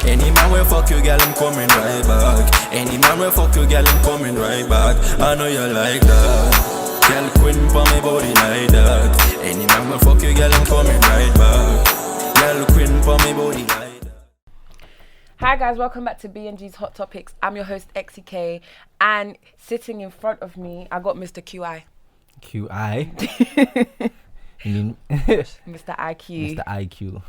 Any man will fuck you, girl, I'm coming right back. Any man will fuck you, girl, I'm coming right back. I know you like that. Girl, queen for me body like that. Any man will fuck you, girl, I'm coming right back. Girl, queen for me body like that. Hi guys, welcome back to BnG's Hot Topics. I'm your host XEK, and sitting in front of me, I got Mr. QI. QI? You mean Mr. IQ. Mr. IQ.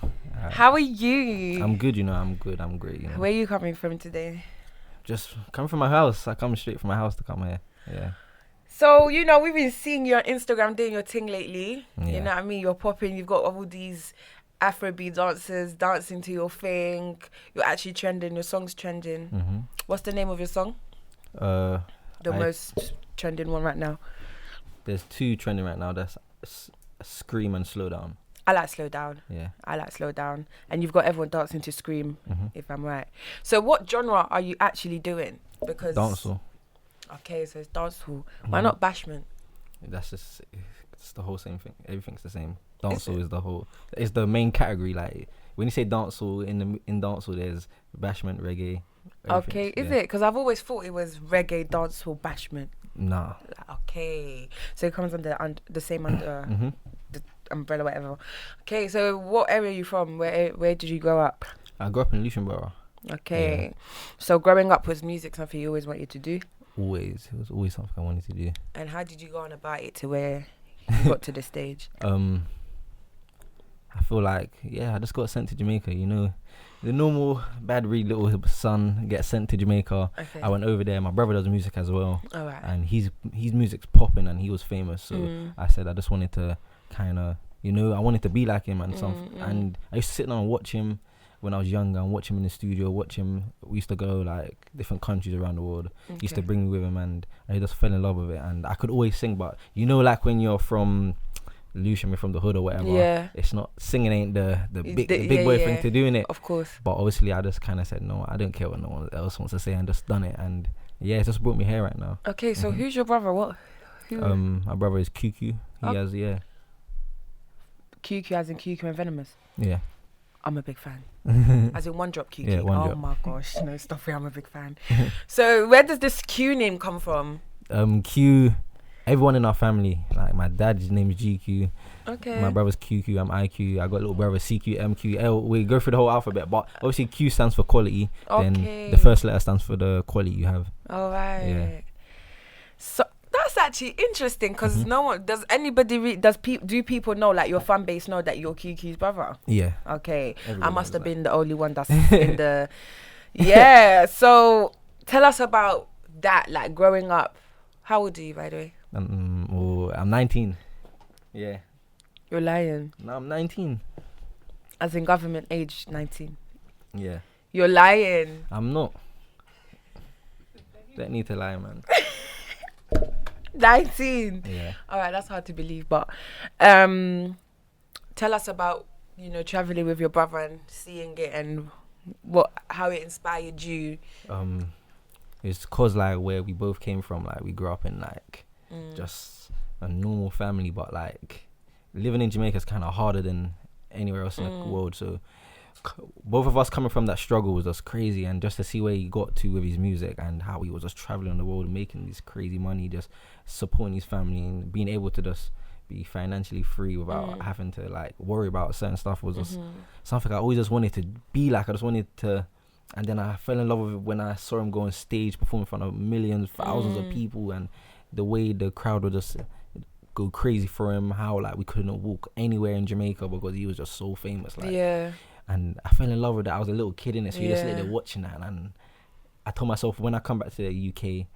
How are you? I'm good, I'm good, I'm great. Where are you coming from today? Just coming from my house. I come straight from my house to come here. Yeah. So, we've been seeing you on Instagram doing your thing lately. Yeah. You know what I mean? You're popping, you've got all these Afrobeat dancers dancing to your thing. You're actually trending, your song's trending. Mm-hmm. What's the name of your song? The most trending one right now. There's two trending right now. That's Scream and Slow Down. I like Slow Down. Yeah. I like Slow Down. And you've got everyone dancing to Scream, Mm-hmm. if I'm right. So what genre are you actually doing? Because Dancehall. Okay, so it's dancehall. Why not bashment? That's just, it's the whole same thing. Everything's the same. Dancehall is the whole, it's the main category. Like when you say dancehall, in dancehall there's bashment, reggae. Okay, is it? Because I've always thought it was reggae, dancehall, bashment. Nah. Okay, so it comes under the same under Mm-hmm. the umbrella, whatever. Okay, so what area are you from? Where did you grow up? I grew up in Lucian Borough. Okay, Yeah. So growing up, was music something you always wanted to do? Always. It was always something I wanted to do. And how did you go on about it to where you got to the stage? I feel like, I just got sent to Jamaica, The normal bad breed little son gets sent to Jamaica. Okay. I went over there. My brother does music as well. All right. And his music's popping and he was famous. So I said I just wanted to kind of, I wanted to be like him and something. And I used to sit down and watch him when I was younger and watch him in the studio, We used to go like different countries around the world. Okay. He used to bring me with him and I just fell in love with it. And I could always sing, but like when you're from Lucian, we're from the hood or whatever. Yeah. It's not, singing ain't the big boy thing to doing it. Of course. But obviously I just kind of said, no, I don't care what no one else wants to say and just done it. And it's just brought me here right now. Okay, so who's your brother? Who? My brother is QQ. He has, QQ as in QQ and Venomous. Yeah. I'm a big fan. As in One Drop QQ. Yeah, One Drop. My gosh, no, stop it, I'm a big fan. So where does this Q name come from? Q, everyone in our family, like my dad's name is GQ. Okay. My brother's QQ, I'm IQ. I got a little brother CQ, MQ, L. We go through the whole alphabet, but obviously Q stands for quality. Okay. Then the first letter stands for the quality you have. All right. Yeah. So that's actually interesting because no one does. Anybody do people know, like your fan base know that you're QQ's brother? Yeah. Okay. Everyone I must knows have that. been the only one that's in the. Yeah. So tell us about that. Like growing up. How old are you, by the way? I'm 19. Yeah. You're lying. No, I'm 19. As in government age 19. Yeah. You're lying. I'm not. Don't need to lie, man. 19. Yeah. All right, that's hard to believe, but tell us about traveling with your brother and seeing it and how it inspired you. It's cause like where we both came from, like we grew up in like just a normal family, but like living in Jamaica is kind of harder than anywhere else in the world. So both of us coming from that struggle was just crazy, and just to see where he got to with his music and how he was just traveling the world and making this crazy money, just supporting his family and being able to just be financially free without having to like worry about certain stuff was just something I always just wanted to be like. I just wanted to. And then I fell in love with it when I saw him go on stage, perform in front of millions, thousands of people, and the way the crowd would just go crazy for him. How like we couldn't walk anywhere in Jamaica because he was just so famous. Like, yeah. And I fell in love with that. I was a little kid in it, so you just sit there watching that. And I told myself when I come back to the UK,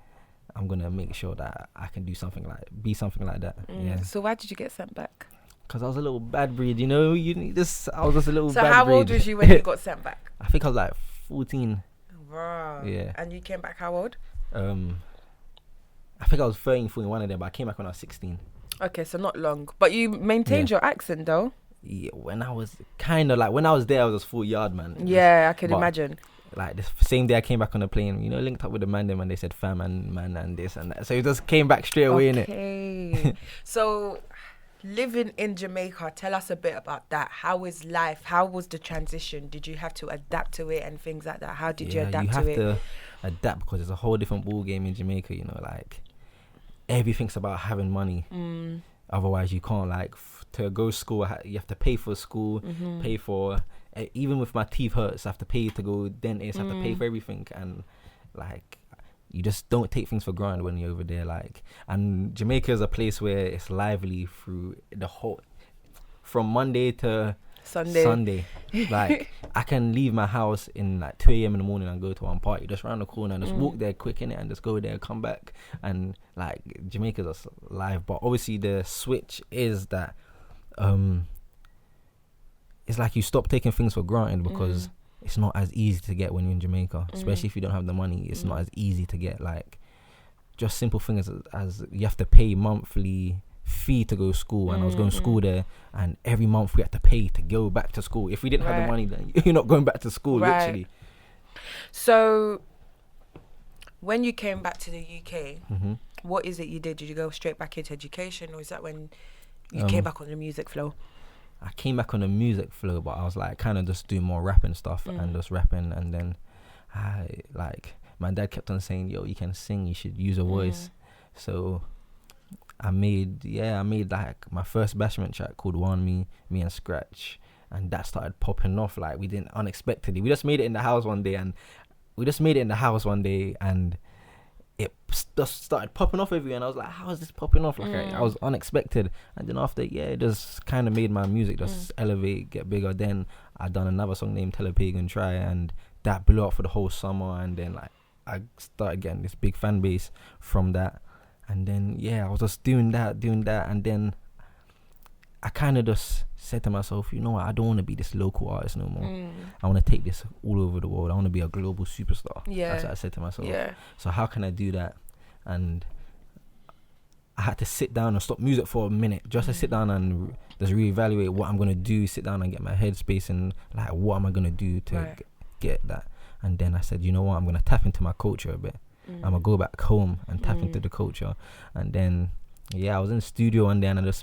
I'm gonna make sure that I can be something like that. Yeah. So why did you get sent back? Because I was a little bad breed, I was just a little bad breed. So how old was you when you got sent back? I think I was like 14. Wow. Yeah. And you came back how old? I think I was 13, 14, one of them, but I came back when I was 16. Okay, so not long. But you maintained your accent though? Yeah, when I was kind of like, when I was there, I was just full yard, man. Yeah, I can imagine. Like the same day I came back on the plane, linked up with the man them and they said fam and man and this and that. So it just came back straight away, innit? Okay. So living in Jamaica, tell us a bit about that. How is life? How was the transition? Did you have to adapt to it and things like that? How did you adapt to it? You have to adapt because it's a whole different ball game in Jamaica, you know, like everything's about having money. Otherwise you can't, like, to go to school, you have to pay for school, pay for, even with my teeth hurts, I have to pay to go dentist, I have to pay for everything. And like, you just don't take things for granted when you're over there. Like, and Jamaica is a place where it's lively through the whole, from Monday to Sunday. Like, I can leave my house in like 2 a.m. in the morning and go to one party just around the corner and just walk there quick in it and just go there, come back. And like, Jamaica's just live. But obviously the switch is that it's like you stop taking things for granted because it's not as easy to get when you're in Jamaica, especially if you don't have the money. It's not as easy to get, like, just simple things as you have to pay monthly fee to go to school. And I was going to school there, and every month we had to pay to go back to school. If we didn't have the money, then you're not going back to school, literally. So when you came back to the UK, what is it you did? Did you go straight back into education, or is that when you came back on the music flow? I came back on the music flow, but I was like kind of just doing more rapping stuff and just rapping. And then my dad kept on saying, yo, you can sing, you should use a voice. So I made like my first bashment track called One Me and Scratch, and that started popping off. Like, we didn't unexpectedly. We just made it in the house one day, and it just started popping off everywhere. And I was like, how is this popping off? Like, I was unexpected. And then after, it just kind of made my music just elevate, get bigger. Then I done another song named Tell a Pagan Try, and that blew up for the whole summer. And then like, I started getting this big fan base from that. And then I was just doing that, and then I kind of just said to myself, you know what, I don't want to be this local artist no more. I want to take this all over the world. I want to be a global superstar. That's what I said to myself. So how can I do that? And I had to sit down and stop music for a minute, just to sit down and just reevaluate what I'm going to do, sit down and get my headspace and like, what am I going to do to get that? And then I said, you know what, I'm going to tap into my culture a bit. I'm going to go back home and tap into the culture. And then I was in the studio one day, and I was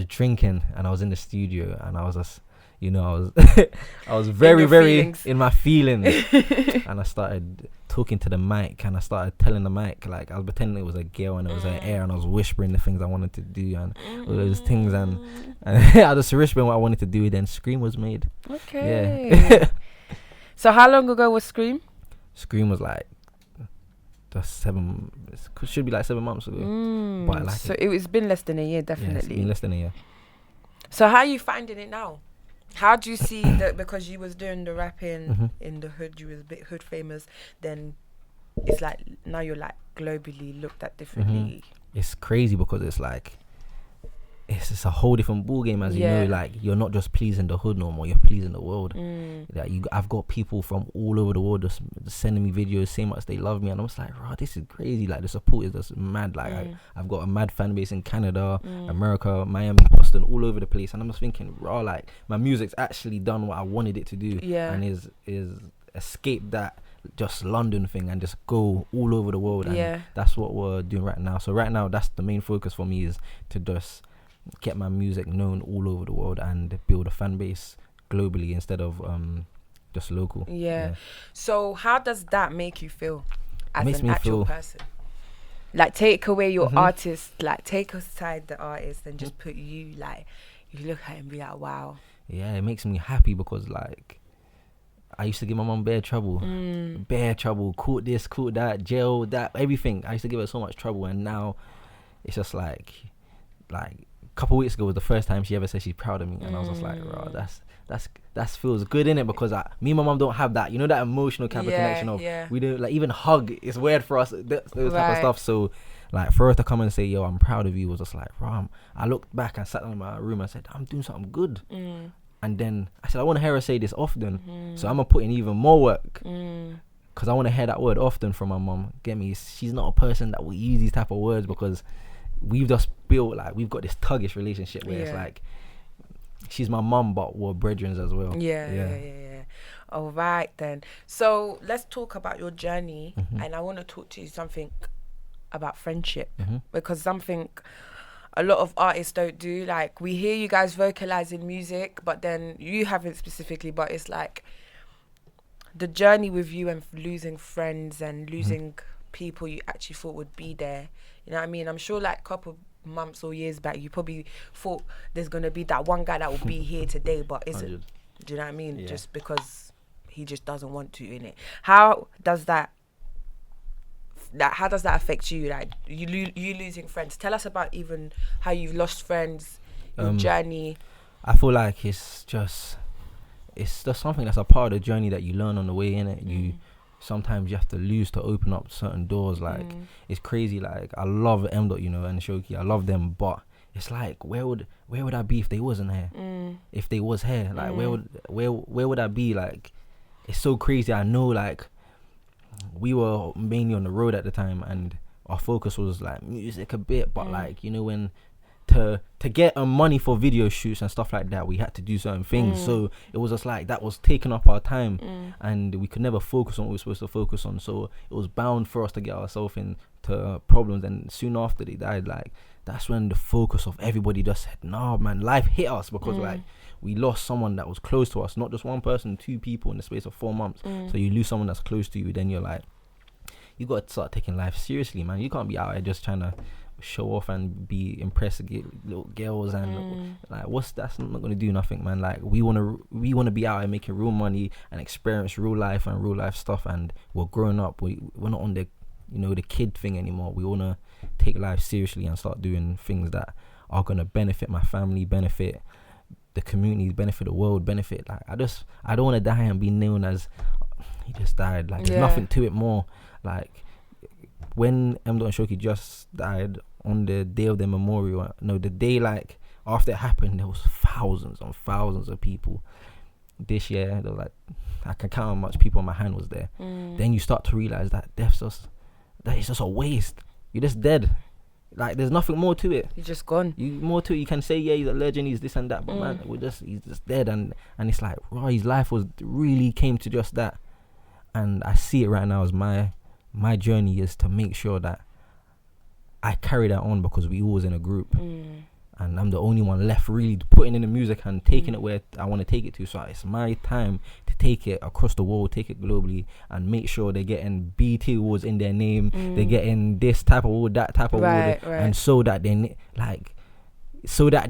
drinking, and I was in the studio, and I was just, I was very in my feelings. And I started talking to the mic, and I started telling the mic, like, I was pretending it was a girl and it was an air, and I was whispering the things I wanted to do and all those things, and I just whispering what I wanted to do. Then Scream was made. So how long ago was Scream? Scream was like should be like 7 months ago. But like, so it's been less than a year, definitely. It's been less than a year. So how are you finding it now? How do you see that? Because you was doing the rapping in the hood, you was a bit hood famous, then it's like now you're like globally looked at differently. It's crazy because it's like it's just a whole different ball game, as you know. Like, you're not just pleasing the hood no more, you're pleasing the world. Like, I've got people from all over the world just sending me videos saying much they love me, and I'm just like, wow, this is crazy. Like, the support is just mad. Like, I've got a mad fan base in Canada, America, Miami, Boston, all over the place, and I'm just thinking, raw, like, my music's actually done what I wanted it to do, and is escape that just London thing and just go all over the world. And that's what we're doing right now. So right now, that's the main focus for me, is to just get my music known all over the world and build a fan base globally instead of just local. So how does that make you feel as an actual person? Like, take away your artist, like take aside the artist and just put you, like, you look at it and be like, wow. It makes me happy because, like, I used to give my mum bare trouble, caught this, caught that, jail, that, everything. I used to give her so much trouble, and now it's just like a couple of weeks ago was the first time she ever said she's proud of me, and I was just like, wow, that feels good, innit? Because me and my mum don't have that, that emotional kind of connection of we don't, like, even hug is weird for us, those type of stuff. So like, for her to come and say, yo, I'm proud of you, was just like, wow. I looked back and sat down in my room and said, I'm doing something good. And then I said, I want to hear her say this often, so I'm gonna put in even more work, because I want to hear that word often from my mum. Get me? She's not a person that will use these type of words, because we've just built, like, we've got this tuggish relationship where it's like, she's my mum, but we're brethren as well. All right then. So let's talk about your journey, and I want to talk to you something about friendship, because something a lot of artists don't do. Like, we hear you guys vocalizing music, but then you haven't specifically, but it's like the journey with you and losing friends and losing people you actually thought would be there. You know what I mean? I'm sure like a couple months or years back, you probably thought there's going to be that one guy that will be here today, but isn't. Do you know what I mean? Just because he just doesn't want to, innit? How does that affect you? Like, you losing friends. Tell us about even how you've lost friends, your journey. I feel like it's just something that's a part of the journey that you learn on the way, innit? You sometimes you have to lose to open up certain doors. Like, it's crazy. Like, I love M. You know, and Shoki. I love them, but it's like, where would I be if they wasn't here? If they was here, like, where would I be? Like, it's so crazy. I know, like, we were mainly on the road at the time, and our focus was like music a bit, but like, you know, when to get money for video shoots and stuff like that, we had to do certain things. So it was just like that was taking up our time, and we could never focus on what we were supposed to focus on. So it was bound for us to get ourselves into problems. And soon after they died, like, that's when the focus of everybody just said, nah, man, life hit us, because like, we lost someone that was close to us, not just one person, 2 people in the space of 4 months. So you lose someone that's close to you, then you're like, you got to start taking life seriously, man. You can't be out here just trying to show off and be impressed with little girls and like, that's not gonna do nothing, man. Like, we wanna be out here making real money and experience real life and real life stuff, and we're growing up. We're not on the, you know, the kid thing anymore. We wanna take life seriously and start doing things that are gonna benefit my family, benefit the community, benefit the world, benefit, like, I don't want to die and be known as he just died. Like, there's nothing to it more. Like, when M. Shoki just died on the day of the memorial, the day like after it happened, there was thousands and thousands of people. This year, there was like, I can count how much people on my hand was there. Then you start to realize that death's just a waste. You're just dead. Like, there's nothing more to it. He's just gone. You can say, yeah, he's a legend, he's this and that, but man, he's just dead. And it's like, wow, his life really came to just that. And I see it right now as my journey is to make sure that I carry that on, because we always in a group, and I'm the only one left really putting in the music and taking it where I want to take it to. So it's my time to take it across the world, take it globally, and make sure they're getting BT awards in their name. They're getting this type of award, that type of award, and so that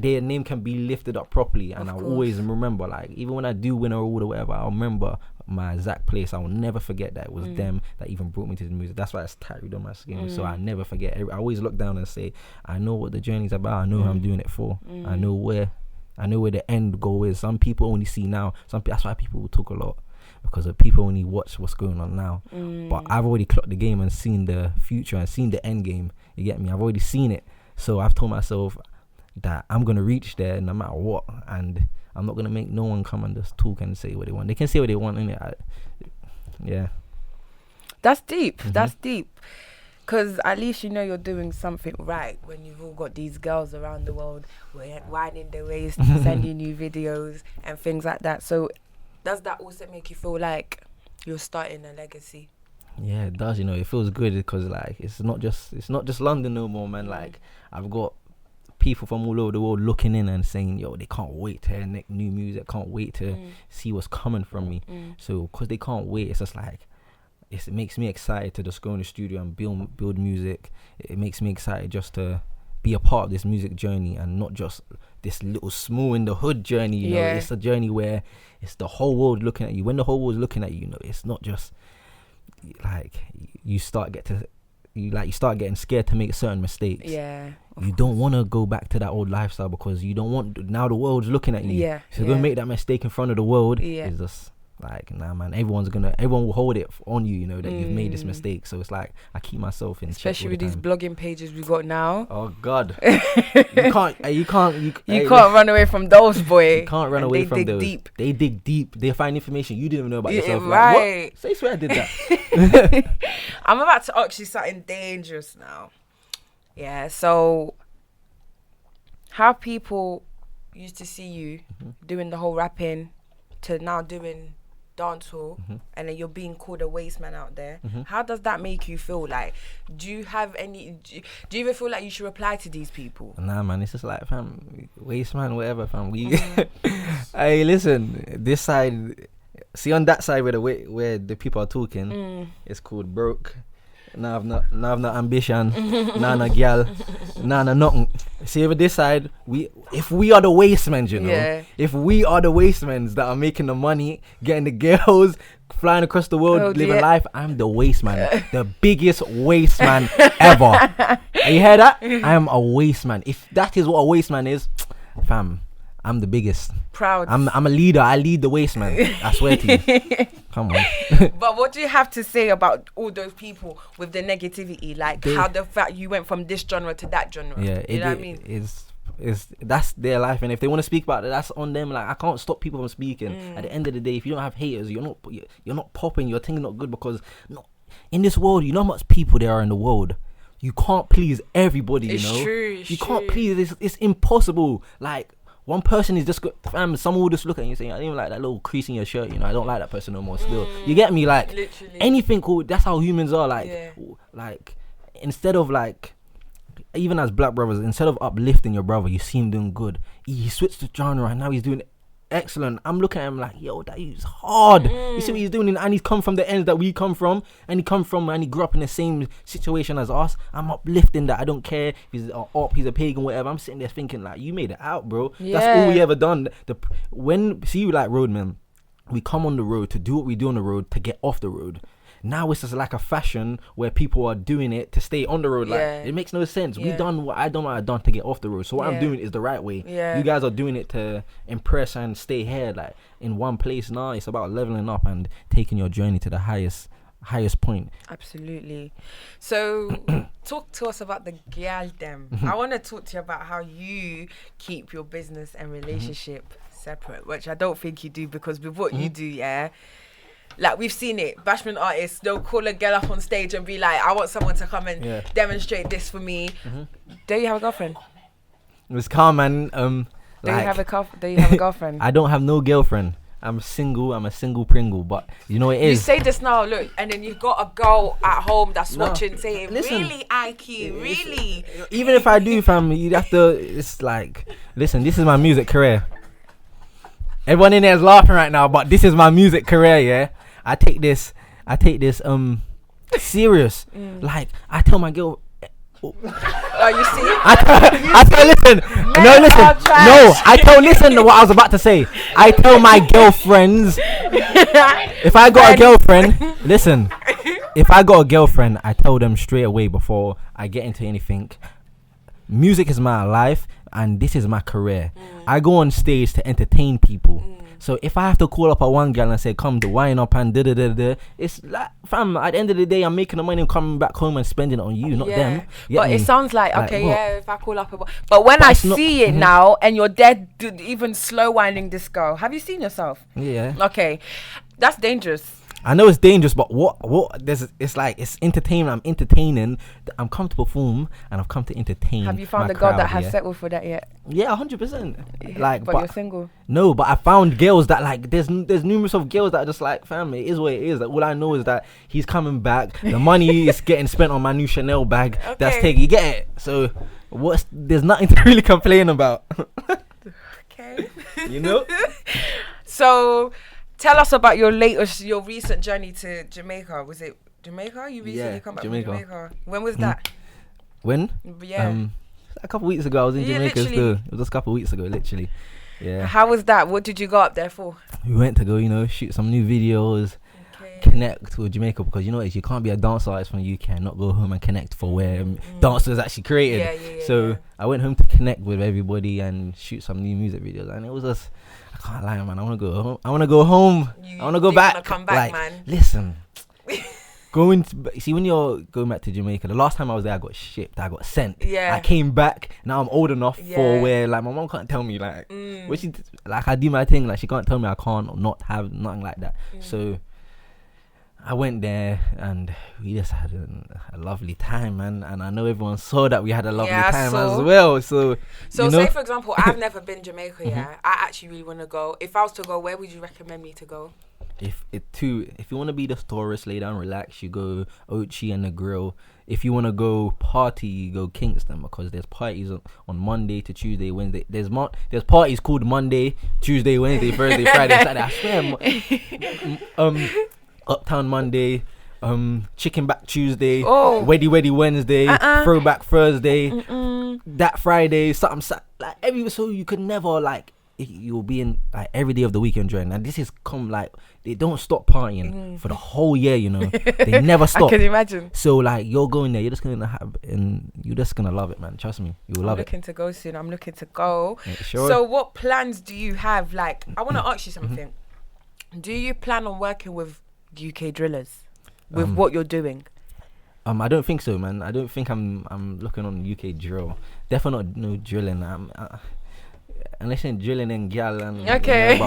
their name can be lifted up properly. And I'll always remember, like, even when I do win an award or whatever, I'll remember my exact place. I will never forget that it was them that even brought me to the music. That's why it's tattooed on my skin. So I never forget. I always look down and say, I know what the journey's about. I know who I'm doing it for. I know where the end goal is. Some people only see now. That's why people talk a lot, because people only watch what's going on now. But I've already clocked the game and seen the future and seen the end game. You get me? I've already seen it. So I've told myself that I'm gonna reach there no matter what, and I'm not gonna make no one come and just talk and say what they want. They can say what they want, innit? Yeah. That's deep. That's deep. Because at least you know you're doing something right when you've all got these girls around the world winding their waist, sending you videos and things like that. So does that also make you feel like you're starting a legacy? Yeah, it does. You know, it feels good because like it's not just London no more, man. Like, I've got people from all over the world looking in and saying, yo, they can't wait to hear new music, can't wait to see what's coming from me. So because they can't wait, it's just like, it makes me excited to just go in the studio and build music. It makes me excited just to be a part of this music journey, and not just this little small in the hood journey, you know. It's a journey where it's the whole world looking at you. When the whole world's looking at you, you know, it's not just like you start getting scared to make certain mistakes. You don't want to go back to that old lifestyle because you don't want, now the world's looking at you. So you're gonna make that mistake in front of the world. It's just like, nah, man, everyone will hold it on you, you know, that you've made this mistake. So it's like I keep myself in check, especially with these blogging pages we got now. Oh God. you can't run away from those, boy. You can't run away from those. Deep. They dig deep. They find information you didn't even know about yourself. Right. Like, what? Say swear I did that. I'm about to ask you something dangerous now. Yeah, so how people used to see you doing the whole rapping to now doing dancehall, and then you're being called a waste man out there. How does that make you feel? Like, do you even feel like you should reply to these people? Nah, man, it's just like, fam, waste man, whatever, fam. We, hey, listen, this side, see on that side where the people are talking, it's called broke. Nah, I've not ambition. Nah, no girl. Nah, no nothing. See, over this side, if we are the waste men, you know, if we are the waste men that are making the money, getting the girls, flying across the world, living life, I'm the waste man, the biggest waste man ever. You hear that? I am a waste man. If that is what a waste man is, fam, I'm the biggest. Proud. I'm a leader. I lead the waste man. I swear to you. Come on. But what do you have to say about all those people with the negativity? Like, how the fact you went from this genre to that genre. Yeah, you know what I mean? That's their life, and if they want to speak about it, that's on them. Like, I can't stop people from speaking. At the end of the day, if you don't have haters, you're not popping. Your thing's not good, because in this world, you know how much people there are in the world. You can't please everybody. It's you know, true, you can't please. It's impossible. Like, one person is just fam. Someone will just look at you and say, "I don't even like that little crease in your shirt." You know, I don't like that person no more. Still, you get me? Like, literally. Anything cool. That's how humans are. Like, instead of like, even as black brothers, instead of uplifting your brother, you see him doing good. He switched the genre and now he's doing excellent. I'm looking at him like, yo, that is hard. You see what he's doing, and he's come from the ends that we come from, and he grew up in the same situation as us. I'm uplifting that. I don't care if he's an op, he's a pagan, whatever. I'm sitting there thinking like, you made it out, bro. That's all we ever done. See you like roadmen, we come on the road to do what we do on the road to get off the road. Now it's just like a fashion where people are doing it to stay on the road. Like, it makes no sense. We done what I done to get off the road. So what I'm doing is the right way. You guys are doing it to impress and stay here, like, in one place. Now it's about leveling up and taking your journey to the highest point. Absolutely. So talk to us about the girl them. I want to talk to you about how you keep your business and relationship separate, which I don't think you do, because with what you do, like, we've seen it. Bashment artists, they'll call a girl up on stage and be like, I want someone to come and demonstrate this for me. Do you have a girlfriend? It was calm, man. Do you have a girlfriend? I don't have no girlfriend. I'm single. I'm a single Pringle. But you know what it is. You say this now, look, and then you've got a girl at home that's watching saying, listen, really, IQ, really? Even if I do, fam, you'd have to, it's like, listen, this is my music career. Everyone in there is laughing right now, but this is my music career, yeah? I take this serious. Like, I tell my girl, oh, you see? Listen to what I was about to say. I tell my girlfriends, if I got a girlfriend, listen, if I got a girlfriend, I tell them straight away before I get into anything, music is my life and this is my career. I go on stage to entertain people. So if I have to call up a one girl and say, come to wine up and da-da-da-da, it's like, fam, at the end of the day, I'm making the money and coming back home and spending it on you, not them. But it sounds like, okay, if I call up but when I see it now, and you're dead, even slow winding this girl, have you seen yourself? Yeah. Okay, that's dangerous. I know it's dangerous, but it's like, it's entertainment. I'm entertaining. I'm come to perform, and I've come to entertain. Have you found a girl that has settled for that yet? Yeah, 100%. Like, but you're single. No, but I found girls that, like, there's numerous of girls that are just like, fam, it is what it is. Like, all I know is that he's coming back. The money is getting spent on my new Chanel bag. Okay. That's taken. You get it? So there's nothing to really complain about. Okay. You know. So, tell us about your recent journey to Jamaica. Was it Jamaica? You recently come back from Jamaica. When was that? When? Yeah. A couple of weeks ago, I was in Jamaica still. It was just a couple of weeks ago, literally. Yeah. How was that? What did you go up there for? We went to go, shoot some new videos, connect with Jamaica, because you know you can't be a dance artist from the UK and not go home and connect for where dance was actually created. So I went home to connect with everybody and shoot some new music videos, and it was just, I can't lie, man. I want to go home. I want to go home. I want to go back. Come back, man. Listen. See, when you're going back to Jamaica, the last time I was there, I got shipped. I got sent. Yeah. I came back. Now I'm old enough for where, like, my mom can't tell me, like, I do my thing. Like, she can't tell me I can't or not have nothing like that. So I went there and we just had a lovely time, man. And I know everyone saw that we had a lovely time as well. So say for example, I've never been Jamaica. Yeah, I actually really want to go. If I was to go, where would you recommend me to go? If you want to be the tourist, lay down, relax, you go Ochi and the Grill. If you want to go party, you go Kingston, because there's parties on Monday to Tuesday, Wednesday. There's parties called Monday, Tuesday, Wednesday, Thursday, Friday, Saturday. I swear. Uptown Monday, Chicken Back Tuesday, Weddy Wednesday, Throwback Thursday, that Friday, something like so you could never like. You'll be in like every day of the week enjoying. And this is they don't stop partying for the whole year, you know. They never stop. I can imagine. So like you're going there, you're just gonna love it, man. Trust me, you'll love it. I'm looking to go soon. I'm looking to go. Yeah, sure. So what plans do you have? Like, I want to ask you something. Do you plan on working with UK drillers with what you're doing? I don't think so, man. I don't think I'm looking on UK drill. Definitely not no drilling. Unless you're drilling and gal and okay,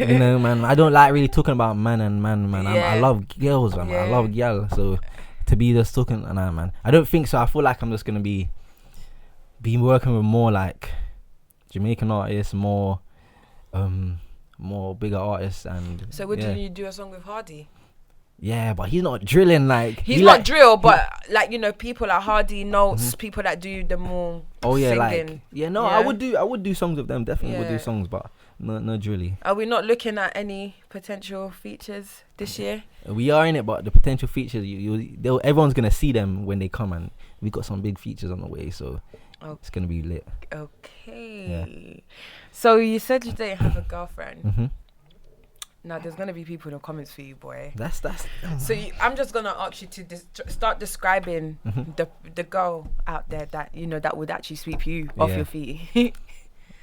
you know, man. I don't like really talking about man. I love girls, man. I love gal. So to be just talking, man, I don't think so. I feel like I'm just gonna be working with more like Jamaican artists, more bigger artists, and so wouldn't you do a song with Hardy? Yeah, but he's not drilling like he's not drill, but like, you know, people like Hardy Notes, people that do the more singing. I would do songs with them. Definitely would do songs, but no drilly. Are we not looking at any potential features this year? We are in it, but the potential features everyone's gonna see them when they come, and we got some big features on the way, so it's gonna be lit. Okay. Yeah. So you said you didn't have a girlfriend. Now there's gonna be people in the comments for you, boy. That's. So I'm just gonna ask you to start describing the girl out there that you know that would actually sweep you off your feet.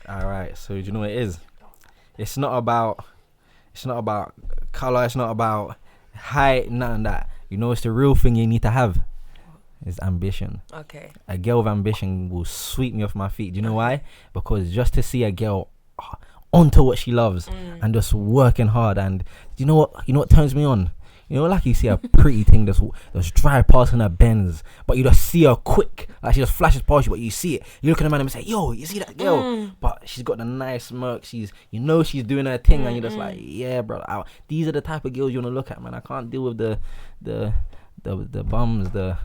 All right. So do you know what it is? It's not about color. It's not about height. None of that. You know, it's the real thing you need to have. Is ambition. Okay. A girl with ambition will sweep me off my feet. Do you know why? Because just to see a girl onto what she loves and just working hard, and you know what turns me on? You know, like you see a pretty thing that's drive past in her Benz, but you just see her quick, like she just flashes past you, but you see it. You look at the man and say, "Yo, you see that girl?" But she's got the nice smirk. She's doing her thing, and you're just like, "Yeah, bro." These are the type of girls you want to look at, man. I can't deal with the bums, the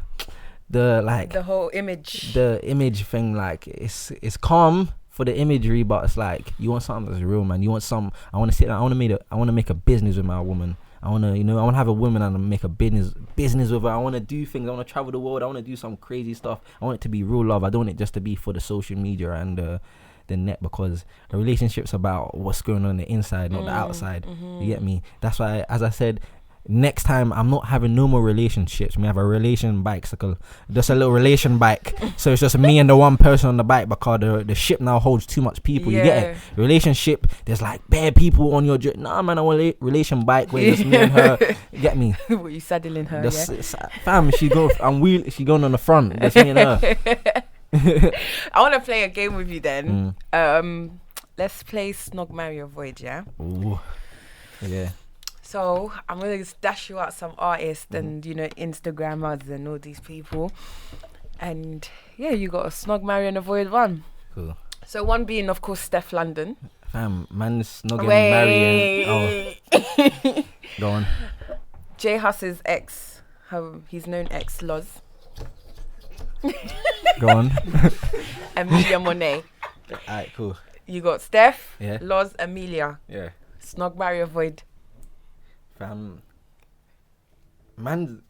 whole image, the image thing. Like it's calm for the imagery, but it's like you want something that's real, man. You want some. I want to sit down. I want to make a business with my woman. I want to have a woman and make a business with her. I want to do things. I want to travel the world. I want to do some crazy stuff. I want it to be real love. I don't want it just to be for the social media and the net, because a relationship's about what's going on the inside, not the outside. You get me? That's why, as I said, next time I'm not having no more relationships. We have a relation bicycle, just a little relation bike. So it's just me and the one person on the bike, because the ship now holds too much people. You get it? Relationship, there's like bare people on your journey. Nah, man, I want a relation bike where it's me and her. You get me? What, you saddling her? Fam, she going on the front. That's me and her. I want to play a game with you then. Let's play Snog, Marry, Avoid. Yeah. Ooh. Yeah. So I'm gonna dash you out some artists and Instagrammers and all these people, and you got a Snog, Marry, and Avoid one. Cool. So one being, of course, Steph London. Fam, man's snogging, marrying. Oh. Go on. J Huss's ex, his known ex, Loz. Go on. Amelia Monet. Alright, cool. You got Steph, Loz, Amelia. Yeah. Snog, Marry, Avoid. Man,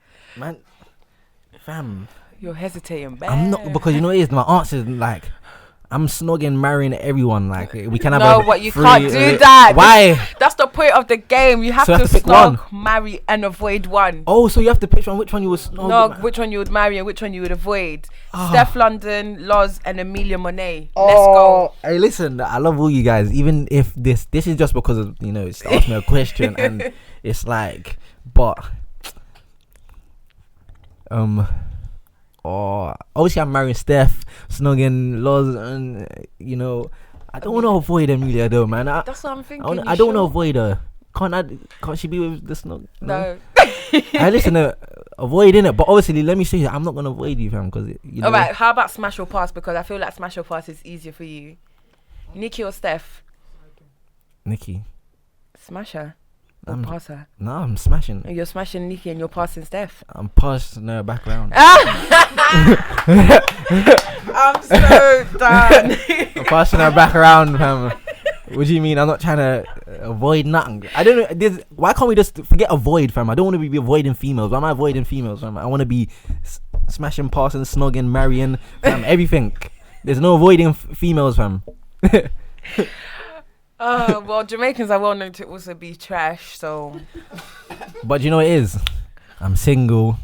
fam. You're hesitating, man. I'm not, because you know what it is. My answer is like, I'm snogging, marrying everyone. Like we can have. No, but you can't do that. Why? That's the point of the game. You have to snog, marry, and avoid one. Oh, so you have to pick one. Which one you would snog? No, which one you would marry and which one you would avoid. Steph London, Loz, and Amelia Monet. Let's go. Hey, listen, I love all you guys. Even if this is just because of it's asked me a question and it's like, but obviously I'm marrying Steph, snogging Loz, and I don't want to avoid Amelia though, man. That's what I'm thinking. I don't want to avoid her. Can't she be with the Snog? No. I listen to avoiding it, but obviously, let me say that I'm not gonna avoid you, fam, because you know. Alright, how about smash or pass? Because I feel like smash or pass is easier for you. Nikki or Steph? Nikki. Smash her. Or pass her. No, I'm smashing. You're smashing Nikki and you're passing Steph. I'm passing her back around. I'm so done. I'm passing her back around, fam. What do you mean? I'm not trying to avoid nothing. I don't know. Why can't we just forget avoid, fam? I don't want to be avoiding females. Why am I avoiding females, fam? I want to be smashing, passing, snogging, marrying, fam, everything. There's no avoiding females, fam. Well, Jamaicans are well known to also be trash, so. But you know what it is? I'm single.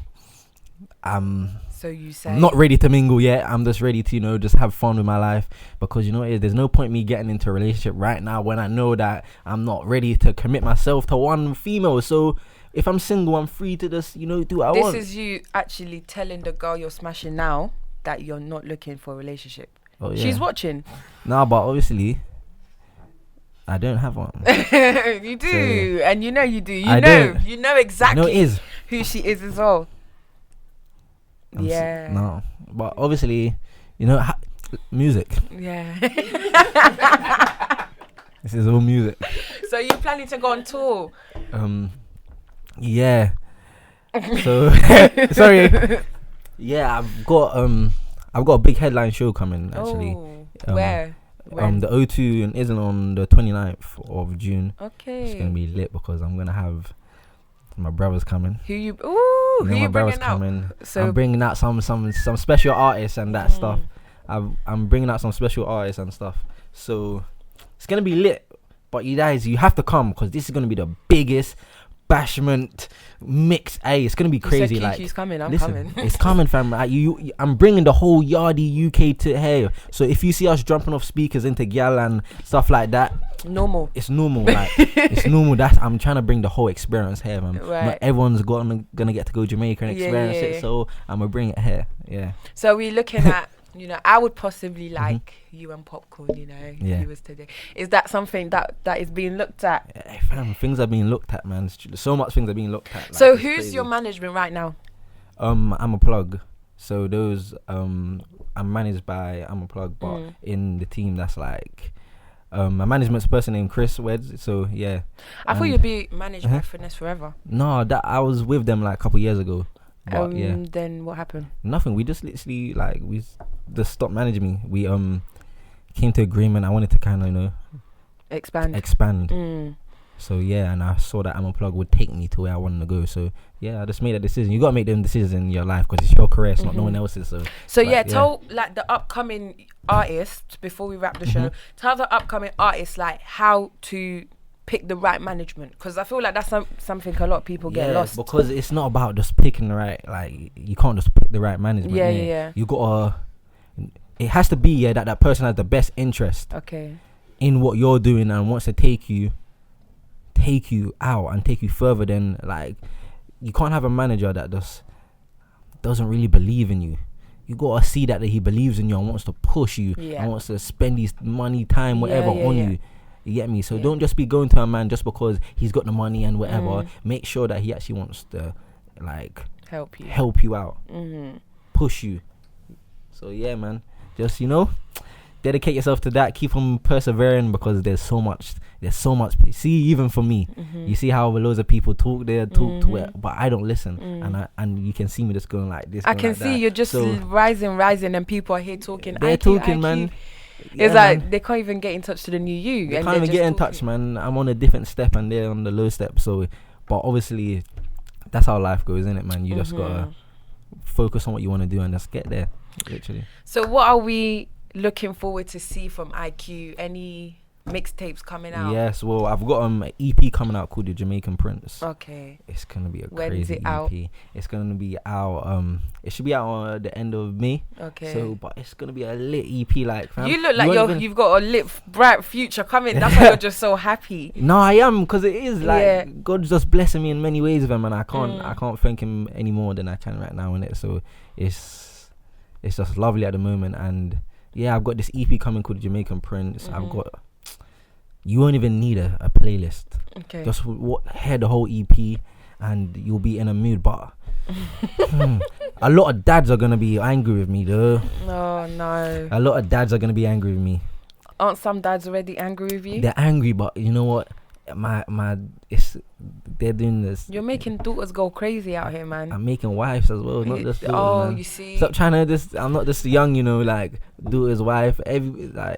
So you say. I'm not ready to mingle yet. I'm just ready to, you know, just have fun with my life. Because you know what it is? There's no point me getting into a relationship right now when I know that I'm not ready to commit myself to one female. So if I'm single, I'm free to just, you know, do what I want. This is you actually telling the girl you're smashing now that you're not looking for a relationship. Oh, yeah. She's watching. Nah, but obviously I don't have one. You do, so, and you know you do. You know exactly who she is as well. No, but obviously, you know, music. Yeah. This is all music. So you're planning to go on tour? Yeah. So sorry. Yeah, I've got a big headline show coming actually. Oh, where? The O2 in Islington on the 29th of June. Okay. It's gonna be lit because I'm gonna have my brothers coming. Who you my brothers coming. So I'm bringing out some special artists and that stuff. I'm bringing out some special artists and stuff. So it's gonna be lit. But you guys, you have to come because this is gonna be the biggest bashment mix. Hey, it's gonna be crazy. You said like, Kiki's coming. I'm listen, coming. It's coming, fam. I'm bringing the whole Yardie UK to here. So if you see us jumping off speakers into gyal and stuff like that, normal. It's normal. Like it's normal. I'm trying to bring the whole experience here, man. Right. Not everyone's gonna get to go to Jamaica and experience it. So I'm gonna bring it here. Yeah. So we're looking at. You know, I would possibly like you and popcorn, you know, if you was today. Is that something that is being looked at? Yeah, fam, things are being looked at, man. So much things are being looked at. Like, so who's crazy. Your management right now? I'm a plug. So those I'm managed by I'm a plug, but in the team that's like my management's person named Chris Weds. So yeah. I thought you'd be managed by Finesse Forever. No, that I was with them like a couple years ago. But yeah. Then what happened? Nothing. We just literally we just stopped managing me. We came to agreement. I wanted to kind of, you know, expand. So yeah, and I saw that I'm a plug would take me to where I wanted to go. So yeah, I just made that decision. You gotta make them decisions in your life because it's your career, it's not no one else's. So tell like the upcoming artists before we wrap the show. Tell the upcoming artists like how to pick the right management, because I feel like that's something a lot of people get lost. Because it's not about just picking the right, like you can't just pick the right management. Yeah. You gotta. It has to be that person has the best interest. Okay. In what you're doing and wants to take you out and take you further than like. You can't have a manager that just doesn't really believe in you. You gotta see that he believes in you and wants to push you and wants to spend his money, time, whatever on you. You get me? So don't just be going to a man just because he's got the money and whatever. Make sure that he actually wants to like help you out, push you. So yeah, man, just, you know, dedicate yourself to that. Keep on persevering because there's so much. See, even for me, you see how loads of people talk to it, but I don't listen, and you can see me just going like this. I can see you're just rising, and people are here talking. They're talking, man. It's like they can't even get in touch to the new you. They can't even get in touch, man. I'm on a different step and they're on the low step. So, but obviously, that's how life goes, isn't it, man? You just gotta focus on what you want to do and just get there, literally. So, what are we looking forward to see from IQ? Any mixtapes coming out? Yes, well, I've got an EP coming out called The Jamaican Prince. Okay. It's gonna be a when crazy is it EP. Out? It's gonna be out. It should be out at the end of May. Okay. So, but it's gonna be a lit EP, like. Fam, you look like you've got a lit, bright future coming. That's why you're just so happy. No, I am, because it is like God's just blessing me in many ways of him, and I can't thank him any more than I can right now, innit? So it's just lovely at the moment, and yeah, I've got this EP coming called Jamaican Prince. I've got. you won't even need a playlist. Okay. Just hear the whole EP and you'll be in a mood. But a lot of dads are gonna be angry with me though. Oh no. A lot of dads are gonna be angry with me. Aren't some dads already angry with you? They're angry, but you know what? They're doing this. You're making daughters go crazy out here, man. I'm making wives as well, not just daughters, man. You see. Stop trying to I'm not just young, you know, like daughter's wife. Gosh.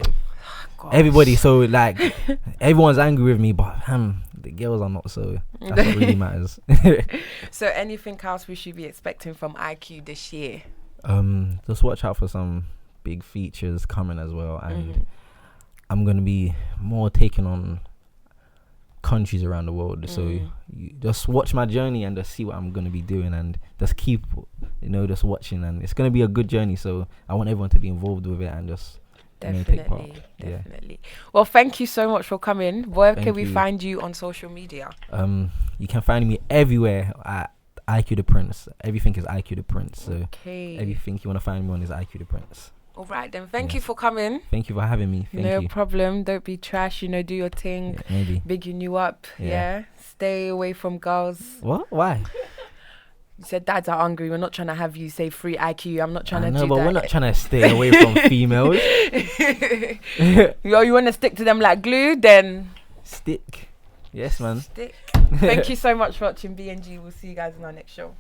Everybody. So like, everyone's angry with me, but the girls are not. So that's what really matters. So anything else we should be expecting from IQ this year? Just watch out for some big features coming as well, and I'm gonna be more taking on countries around the world. So you just watch my journey and just see what I'm gonna be doing, and just keep, just watching. And it's gonna be a good journey. So I want everyone to be involved with it and just take part. Definitely. Well, thank you so much for coming. Where can we find you on social media? You can find me everywhere at IQ the Prince. Everything is IQ the Prince. So everything you want to find me on is IQ the Prince. All right then. Thank you for coming. Thank you for having me. No problem. Don't be trash. Do your thing. Yeah, maybe Bigging you up. Yeah. Stay away from girls. What? Why? You said dads are hungry. We're not trying to have you say free IQ. I'm not trying to do that. No, but we're not trying to stay away from females. You want to stick to them like glue? Then stick. Yes, man. Stick. Thank you so much for watching BnG. We'll see you guys in our next show.